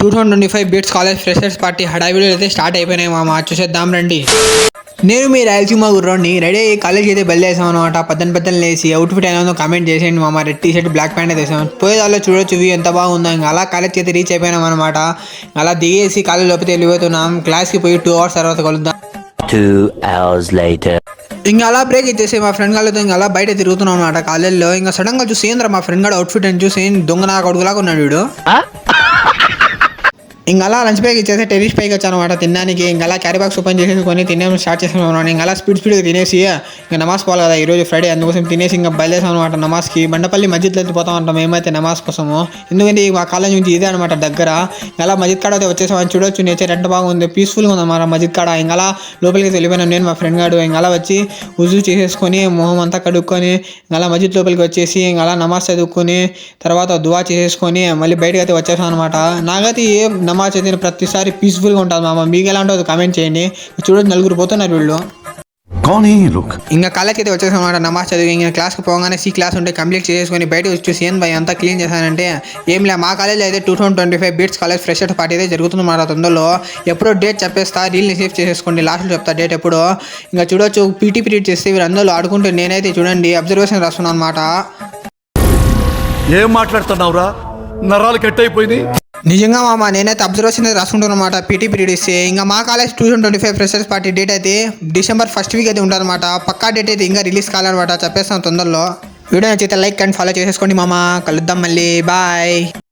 2025 bits college freshers party హడావిడిలో అయితే start అయిపోయినాయి మామ. చూసేద్దాం రండి. నేను మీ రాయలసీమ గుర్రోని రెడీ అయ్యి కాలేజ్కి అయితే బయలుదేసాం అనమాట. పద్దెని లేసి అవుట్ఫిట్ అయినా కామెంట్ చేసేయండి మామ. Red T shirt black pant వేసాం. పోయేదాల్లో చూడొచ్చు వ్యూ ఎంత బాగుందో. ఇంకా అలా కాలేజ్కి అయితే రీచ్ అయిపోయినాం అనమాట. అలా దిగేసి కాలేజ్ లోపలికి వెళ్ళిపోతున్నాం. క్లాస్కి పోయి 2 hours తర్వాత కలుద్దాం. 2 hours later. ఇంకా అలా బ్రేక్ ఇచ్చేసి మా ఫ్రెండ్ గారితో ఇంకా అలా బయట తిరుగుతున్నాం అనమాట కాలేజ్లో. ఇంకా సడన్ గా చూసి ఏంద్రా మా ఫ్రెండ్ గారు అవుట్ఫిట్ అని చూసి దొంగ నా కొడుకులాగా ఉన్నాడు వీడు. ఇంకా అలా లంచ్ బ్రేక్ ఇచ్చేసి టెరిస్ పైకి వచ్చాను అనమాట తినడానికి. ఇంకా అలా క్యారీ బాక్స్ ఓపెన్ చేసేసుకొని తినేసి స్టార్ట్ చేసాను అనమాట. ఇంకా అలా స్పీడ్గా తినేసి ఇంకా నమాజ్ పోవాలి కదా ఈరోజు ఫ్రైడే, అందుకోసం తినేసి ఇంకా బయలుదేసాం అనమాట నమాజ్కి. బండపల్లి మస్జిద్లో అయితే పోతాం అంటాం మేమైతే నమాజ్ కోసము. ఎందుకంటే మా కాలేజ్ నుంచి ఇదే అనమాట దగ్గర. అలా మస్జిద్ కాడ అయితే వచ్చేసామని చూడొచ్చు. నేచర్ ఎంత బాగుంది, పీస్ఫుల్గా ఉంది అన్నమాట మస్జిద్ కాడ. ఇంకా అలా లోపలికి వెళ్ళిపోయినాం నేను మా ఫ్రెండ్ గారు. ఇంకా అలా వచ్చి ఉజు చేసేసుకొని మొహం అంతా కడుక్కొని ఇంకా అలా మస్జిద్ లోపలికి వచ్చేసి ఇంకా అలా నమాజ్ చదువుకొని తర్వాత దువా చేసేసుకొని మళ్ళీ బయటకు అయితే వచ్చేసాం అనమాట. నాకైతే ఏ నమాజ్ చదివిన ప్రతిసారి పీస్ఫుల్గా ఉంటుంది మామ. మీకు ఎలా ఉంటుందో కామెంట్ చేయండి. చూడండి నలుగురు పోతున్నారు వీళ్ళు. ఇంకా కాలేజ్కి అయితే వచ్చేసాం అనమాట నమాజ్ చదివి. ఇంకా క్లాస్కి పోగానే సి క్లాస్ ఉంటే కంప్లీట్ చేసుకొని బయట వచ్చి ఏం భయ అంతా క్లీన్ చేశానంటే ఏం లే. మా కాలేజ్ అయితే 2025 బిట్స్ కాలేజ్ ఫ్రెషర్స్ పార్టీ అయితే జరుగుతుంది అన్నమాట. తొందరలో ఎప్పుడో డేట్ చెప్పేస్తా, రీల్ని సేవ్ చేసేసుకోండి. లాస్ట్లో చెప్తా డేట్ ఎప్పుడో. ఇంకా చూడొచ్చు పీటీ పీరియడ్ చేస్తే వీళ్ళందరూ ఆడుకుంటే నేనైతే చూడండి అబ్జర్వేషన్ రాస్తున్నాను అనమాట. ఏం మాట్లాడుతున్నావురా, నరాలు కట్ అయిపోయింది. నిజంగా మామ నేనైతే అబ్జర్వేషన్ రాసుకుంటాను అనమాట పీటీ పీరియడ్ ఇస్తే. ఇంకా మా కాలేజ్ 2025 ఫ్రెషర్స్ పార్టీ డేట్ అయితే December 1st వీక్ అయితే ఉంటుందన్నమాట. పక్కా డేట్ అయితే ఇంకా రిలీజ్ కావాలన్నమాట. చెప్పేస్తాను తొందరలో. వీడియో నచ్చితే లైక్ అండ్ ఫాలో చేసేసుకోండి మామ. కలుద్దాం మళ్ళీ. బాయ్.